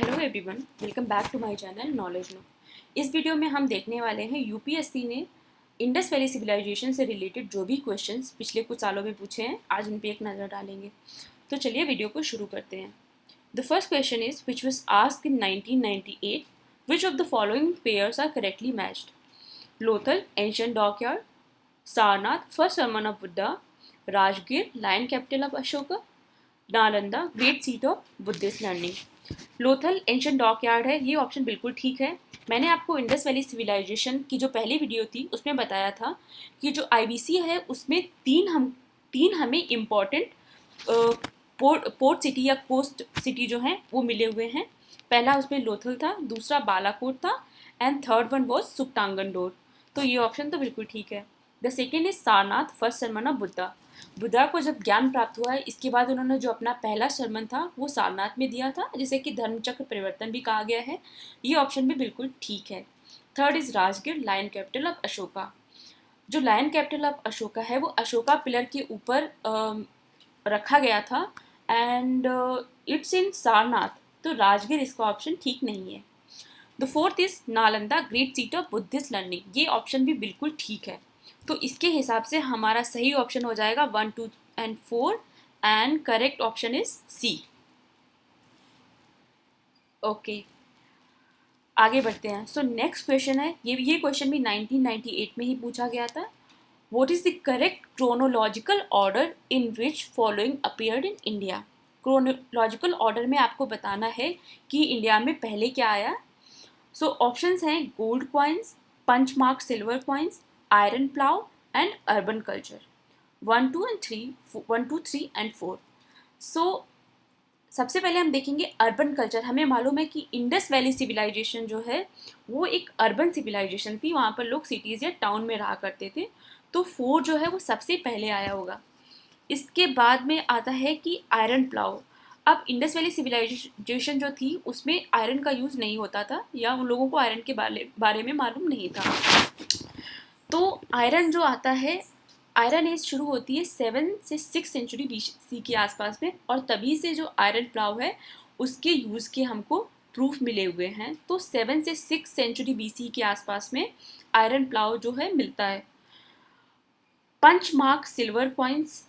Hello everyone, welcome back to my channel knowledge know. इस video में हम देखने वाले हैं यूपीएससी ने इंडस वैली सिविलाइजेशन से रिलेटेड जो भी क्वेश्चंस पिछले कुछ सालों में पूछे हैं, आज उन पे एक नज़र डालेंगे। तो चलिए वीडियो को शुरू करते हैं। The first question is which was asked in 1998, which of the following pairs are correctly matched? Lothal, ancient dockyard; Sarnath, first sermon of Buddha; Rajgir, lion capital of Ashoka; Nalanda, great seat of Buddhist learning. Lothal ancient dockyard है, ये option बिल्कुल ठीक है। मैंने आपको Indus valley civilisation की जो पहली वीडियो थी उसमें बताया था कि जो आईबीसी है उसमें तीन हमें इम्पॉर्टेंट पोर्ट सिटी या कोस्ट सिटी जो हैं वो मिले हुए हैं। पहला उसमें लोथल था, दूसरा बालाकोट था एंड थर्ड वन वॉज सुक्तांगनडोर। तो ये ऑप्शन तो बिल्कुल ठीक है। The second is Sarnath, first sermon of Buddha. Buddha को जब ज्ञान प्राप्त हुआ है इसके बाद उन्होंने जो अपना पहला सरमन था वो सारनाथ में दिया था, जिसे कि धर्मचक्र परिवर्तन भी कहा गया है। ये ऑप्शन भी बिल्कुल ठीक है। Third is Rajgir, lion capital of Ashoka. जो लायन कैपिटल ऑफ अशोका है वो अशोका पिलर के ऊपर रखा गया था एंड इट्स इन सारनाथ। तो राजगीर इसका ऑप्शन ठीक नहीं है। The fourth is Nalanda, great seat of Buddhist learning. ये ऑप्शन भी बिल्कुल ठीक है। तो इसके हिसाब से हमारा सही ऑप्शन हो जाएगा 1, 2 and 4 and correct option is C. Okay, आगे बढ़ते हैं। सो नेक्स्ट क्वेश्चन है, ये क्वेश्चन भी 1998 में ही पूछा गया था। What is the correct chronological order in which following appeared in India? Chronological order में आपको बताना है कि इंडिया में पहले क्या आया। सो ऑप्शंस हैं gold coins, punch mark silver coins, iron plough and urban culture. 1, 2, 3 and 4। So सबसे पहले हम देखेंगे अर्बन कल्चर। हमें मालूम है कि इंडस वैली सिविलाइजेशन जो है वो एक अर्बन सिविलाइजेशन थी, वहाँ पर लोग सिटीज़ या टाउन में रहा करते थे। तो 4 जो है वो सबसे पहले आया होगा। इसके बाद में आता है कि आयरन प्लाव। अब इंडस वैली सिविलाइजेशन जो थी उसमें आयरन का यूज़ नहीं होता था या उन लोगों को आयरन के बारे में मालूम नहीं था। तो आयरन जो आता है, आयरन एज शुरू होती है 7 से 6 सेंचुरी BC के आसपास में, और तभी से जो आयरन प्लाव है उसके यूज़ के हमको प्रूफ मिले हुए हैं। तो 7 से 6 सेंचुरी BC के आसपास में आयरन प्लाव जो है मिलता है। पंच मार्क सिल्वर कॉइन्स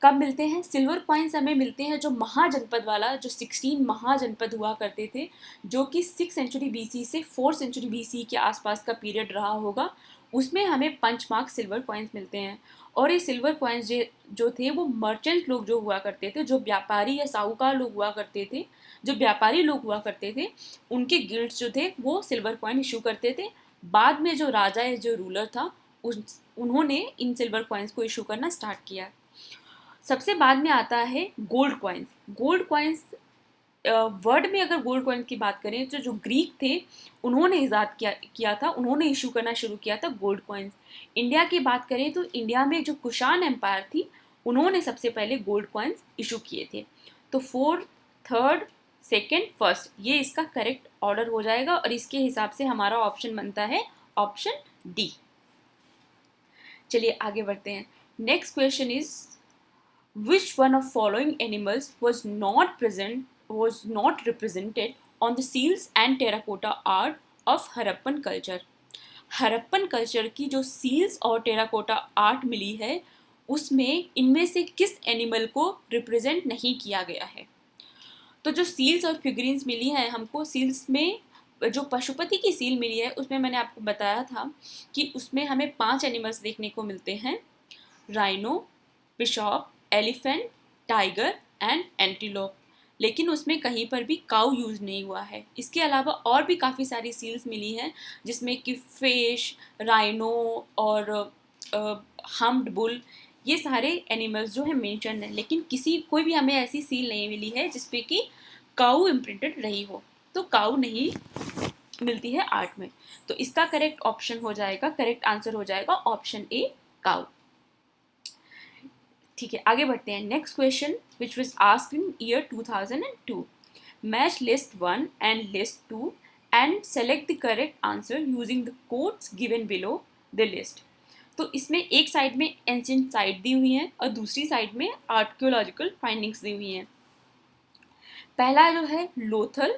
कब मिलते हैं? सिल्वर कॉइन्स हमें मिलते हैं जो महाजनपद वाला, जो 16 महाजनपद हुआ करते थे, जो कि 6 सेंचुरी BC से 4 सेंचुरी BC के आसपास का पीरियड रहा होगा, उसमें हमें पंच मार्क सिल्वर कॉइन्स मिलते हैं। और ये सिल्वर कॉइन्स जो थे वो मर्चेंट लोग जो हुआ करते थे, जो व्यापारी या साहूकार लोग हुआ करते थे, जो व्यापारी लोग हुआ करते थे, उनके गिल्ड्स जो थे वो सिल्वर कॉइन इशू करते थे। बाद में जो राजा या जो रूलर था उन्होंने इन सिल्वर कॉइन्स को इशू करना स्टार्ट किया। सबसे बाद में आता है gold coins. Gold coins word में अगर गोल्ड कॉइन की बात करें तो जो ग्रीक थे उन्होंने ईजाद किया था, उन्होंने इशू करना शुरू किया था गोल्ड कॉइन्स। इंडिया की बात करें तो इंडिया में जो कुषाण एम्पायर थी उन्होंने सबसे पहले गोल्ड कॉइन्स इशू किए थे। तो 4th, 3rd, 2nd, 1st ये इसका करेक्ट ऑर्डर हो जाएगा और इसके हिसाब से हमारा ऑप्शन बनता है ऑप्शन डी। चलिए आगे बढ़ते हैं। Next question is which one of following animals was not represented on the seals and terracotta art of Harappan culture? Harappan culture की जो सील्स और टेराकोटा आर्ट मिली है उसमें इनमें से किस एनिमल को रिप्रेजेंट नहीं किया गया है? तो जो सील्स और फिगरीन्स मिली हैं हमको, सील्स में जो पशुपति की सील मिली है उसमें मैंने आपको बताया था कि उसमें हमें 5 एनिमल्स देखने को मिलते हैं: rhino, Bishop, elephant, tiger and antelope. लेकिन उसमें कहीं पर भी काऊ यूज़ नहीं हुआ है। इसके अलावा और भी काफ़ी सारी सील्स मिली हैं जिसमें कि फिश, राइनो और हम्प्ड बुल, ये सारे एनिमल्स जो है मेंशन हैं, लेकिन कोई भी हमें ऐसी सील नहीं मिली है जिसपे कि काऊ इम्प्रिंटेड रही हो। तो काऊ नहीं मिलती है आर्ट में। तो इसका करेक्ट ऑप्शन हो जाएगा, करेक्ट आंसर हो जाएगा ऑप्शन ए, काऊ। ठीक है, आगे बढ़ते हैं। Next question which was asked in year 2002, match list 1 and list 2 and select the correct answer using the codes given below the list. तो इसमें एक साइड में एंशिएंट साइट दी हुई है और दूसरी साइड में आर्कियोलॉजिकल फाइंडिंग्स दी हुई हैं। पहला जो है Lothal,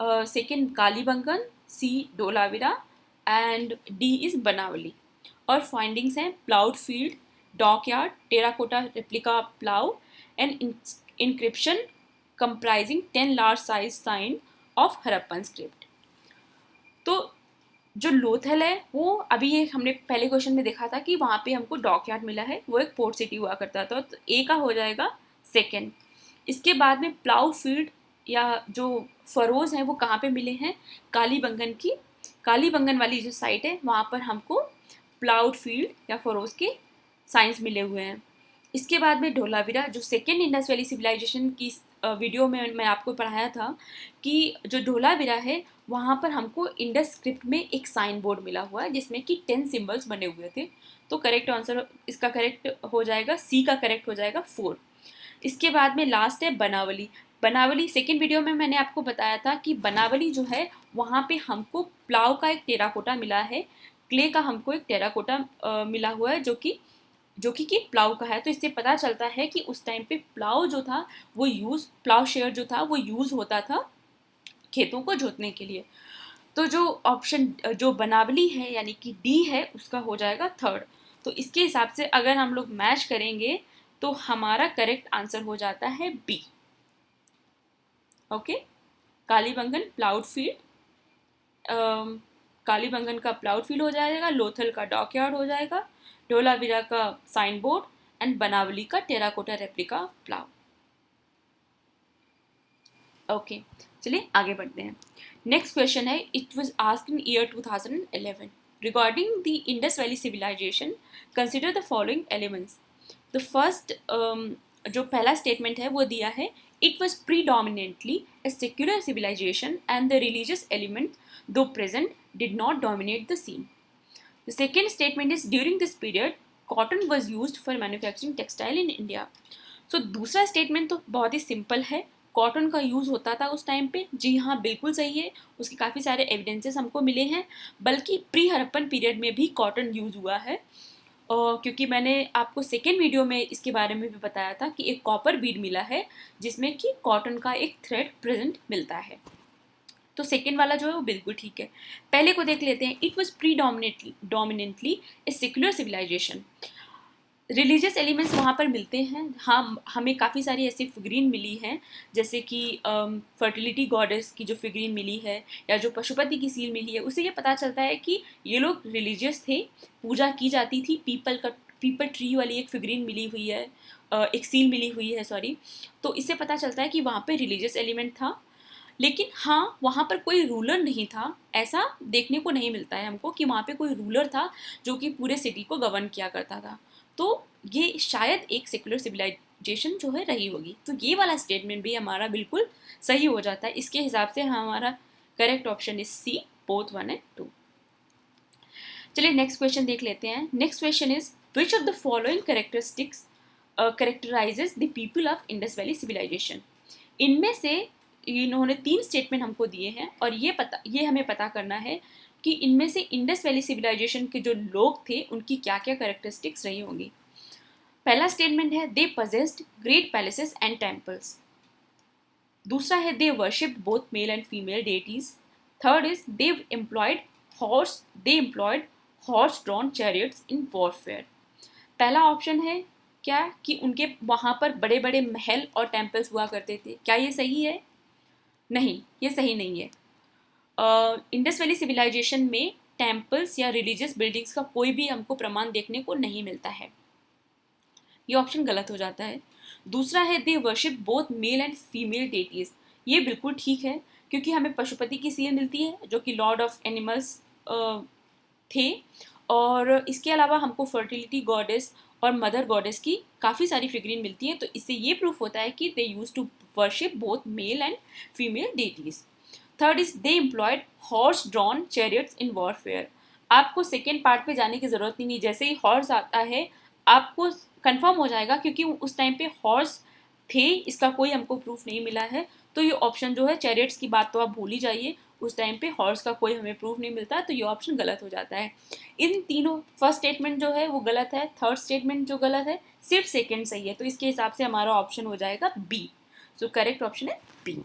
second Kalibangan, C Dholavira and D is Banawali. और फाइंडिंग्स हैं ploughed field, dockyard, terracotta replica plough and inscription comprising 10 large size sign of Harappan script. तो जो लोथल है वो अभी ये हमने पहले क्वेश्चन में देखा था कि वहाँ पे हमको डॉकयार्ड मिला है, वो एक पोर्ट सिटी हुआ करता था, तो ए का हो जाएगा सेकेंड. इसके बाद में प्लाउ फील्ड या जो फरोज हैं वो कहाँ पे मिले हैं, कालीबंगन वाली जो साइट है वहाँ पर हमको प्लाउड फील्ड या फरोज के साइंस मिले हुए हैं. इसके बाद में धोलावीरा, जो सेकेंड इंडस वैली सिविलाइजेशन की वीडियो में मैं आपको पढ़ाया था कि जो धोलावीरा है वहाँ पर हमको इंडस स्क्रिप्ट में एक साइन बोर्ड मिला हुआ है जिसमें कि 10 सिंबल्स बने हुए थे. तो करेक्ट आंसर इसका करेक्ट हो जाएगा, सी का करेक्ट हो जाएगा 4. इसके बाद में लास्ट है बनावली. बनावली सेकेंड वीडियो में मैंने आपको बताया था कि बनावली जो है वहाँ पे हमको प्लाव का एक टेराकोटा मिला है, क्ले का हमको एक टेराकोटा मिला हुआ है जो कि प्लाव का है. तो इससे पता चलता है कि उस टाइम पे प्लाव जो था वो प्लाव शेयर जो था वो यूज़ होता था खेतों को जोतने के लिए. तो जो ऑप्शन जो बनावली है यानी कि डी है उसका हो जाएगा थर्ड. तो इसके हिसाब से अगर हम लोग मैच करेंगे तो हमारा करेक्ट आंसर हो जाता है B. Okay, Kalibangan ploughed field, Kalibangan का प्लाउड फील्ड हो जाएगा, लोथल का डॉकयार्ड हो जाएगा, धोलावीरा का साइन बोर्ड एंड बनावली का टेराकोटा रेप्लिका प्लाव. ओके, चलिए आगे बढ़ते हैं. नेक्स्ट क्वेश्चन है, it was asked in year 2011 regarding the Indus valley civilisation, consider the following elements. The first जो पहला स्टेटमेंट है वो दिया है, it was predominantly a secular civilisation and the religious element though present did not dominate the scene. The second statement is during this period cotton was used for manufacturing textile in India. So दूसरा statement तो बहुत ही simple है, cotton का use होता था उस time पे. जी हाँ, बिल्कुल सही है, उसके काफ़ी सारे एविडेंसेस हमको मिले हैं, बल्कि प्री हड़प्पन पीरियड में भी कॉटन यूज़ हुआ है. क्योंकि मैंने आपको सेकेंड वीडियो में इसके बारे में भी बताया था कि एक कॉपर बीड मिला है जिसमें कि कॉटन का एक थ्रेड प्रेजेंट मिलता है. तो सेकेंड वाला जो है वो बिल्कुल ठीक है. पहले को देख लेते हैं. It was dominantly a secular civilization. Religious elements वहाँ पर मिलते हैं. हाँ, हमें काफ़ी सारी ऐसी फिगरीन मिली हैं जैसे कि फर्टिलिटी गॉडेस की जो फिगरीन मिली है या जो पशुपति की सील मिली है, उससे ये पता चलता है कि ये लोग रिलीजियस थे, पूजा की जाती थी. पीपल ट्री वाली एक फिगरीन मिली हुई है, एक सील मिली हुई है सॉरी. तो इससे पता चलता है कि वहाँ पर रिलीजियस एलिमेंट था. लेकिन हाँ, वहाँ पर कोई रूलर नहीं था, ऐसा देखने को नहीं मिलता है हमको कि वहाँ पे कोई रूलर था जो कि पूरे सिटी को गवर्न किया करता था. तो ये शायद एक सेकुलर सिविलाइजेशन जो है रही होगी. तो ये वाला स्टेटमेंट भी हमारा बिल्कुल सही हो जाता है. इसके हिसाब से हमारा correct option is C, both 1 and 2. चलिए नेक्स्ट क्वेश्चन देख लेते हैं. Next question is which of the following characteristics characterizes the people of Indus valley civilization. इनमें से इन्होंने 3 स्टेटमेंट हमको दिए हैं और ये हमें पता करना है कि इनमें से इंडस वैली सिविलाइजेशन के जो लोग थे उनकी क्या क्या कैरेक्टरिस्टिक्स रही होंगी. पहला स्टेटमेंट है they possessed great palaces and temples. दूसरा है they worshipped both male and female deities. Third is they employed horse drawn chariots in warfare. पहला ऑप्शन है क्या कि उनके वहाँ पर बड़े बड़े महल और टेम्पल्स हुआ करते थे. क्या ये सही है? नहीं, ये सही नहीं है. इंडस वैली सिविलाइजेशन में टेम्पल्स या रिलीजियस बिल्डिंग्स का कोई भी हमको प्रमाण देखने को नहीं मिलता है. ये ऑप्शन गलत हो जाता है. दूसरा है they worship both male and female deities. ये बिल्कुल ठीक है क्योंकि हमें पशुपति की सील मिलती है जो कि लॉर्ड ऑफ एनिमल्स थे. और इसके अलावा हमको फर्टिलिटी गॉडेस और मदर गॉडेस की काफ़ी सारी फिगरीन मिलती हैं. तो इससे ये प्रूफ होता है कि they use to worship both male and female deities. Third is they employed horse drawn chariots in warfare. आपको सेकेंड पार्ट पे जाने की ज़रूरत ही नहीं. जैसे ही हॉर्स आता है आपको कंफर्म हो जाएगा क्योंकि उस टाइम पे हॉर्स थे, इसका कोई हमको प्रूफ नहीं मिला है. तो ये ऑप्शन जो है चैरियट्स की बात तो आप भूल ही जाइए, उस टाइम पे हॉर्स का कोई हमें प्रूफ नहीं मिलता. तो ये ऑप्शन गलत हो जाता है. इन तीनों, फर्स्ट स्टेटमेंट जो है वो गलत है, थर्ड स्टेटमेंट जो गलत है, सिर्फ सेकेंड सही है. तो इसके हिसाब से हमारा ऑप्शन हो जाएगा बी. सो करेक्ट ऑप्शन है B.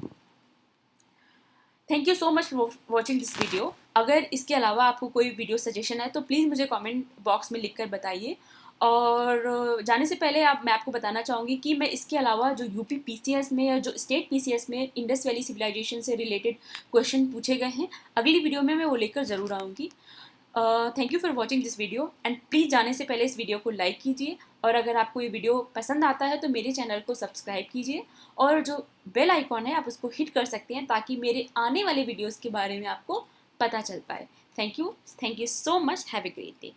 Thank you so much for watching this video. अगर इसके अलावा आपको कोई वीडियो सजेशन है तो प्लीज़ मुझे कमेंट बॉक्स में लिख कर बताइए। और जाने से पहले मैं आपको बताना चाहूँगी कि मैं इसके अलावा जो यूपी पीसीएस में या जो स्टेट पीसीएस में इंडस वैली सिविलाइजेशन से रिलेटेड क्वेश्चन पूछे गए हैं, अगली वीडियो में मैं वो लेकर ज़रूर आऊँगी। Thank you for watching this video and please जाने से पहले इस वीडियो को लाइक कीजिए, और अगर आपको ये वीडियो पसंद आता है तो मेरे चैनल को सब्सक्राइब कीजिए, और जो बेल आइकॉन है आप उसको हिट कर सकते हैं ताकि मेरे आने वाले वीडियोज़ के बारे में आपको पता चल पाए। Thank you so much, have a great day.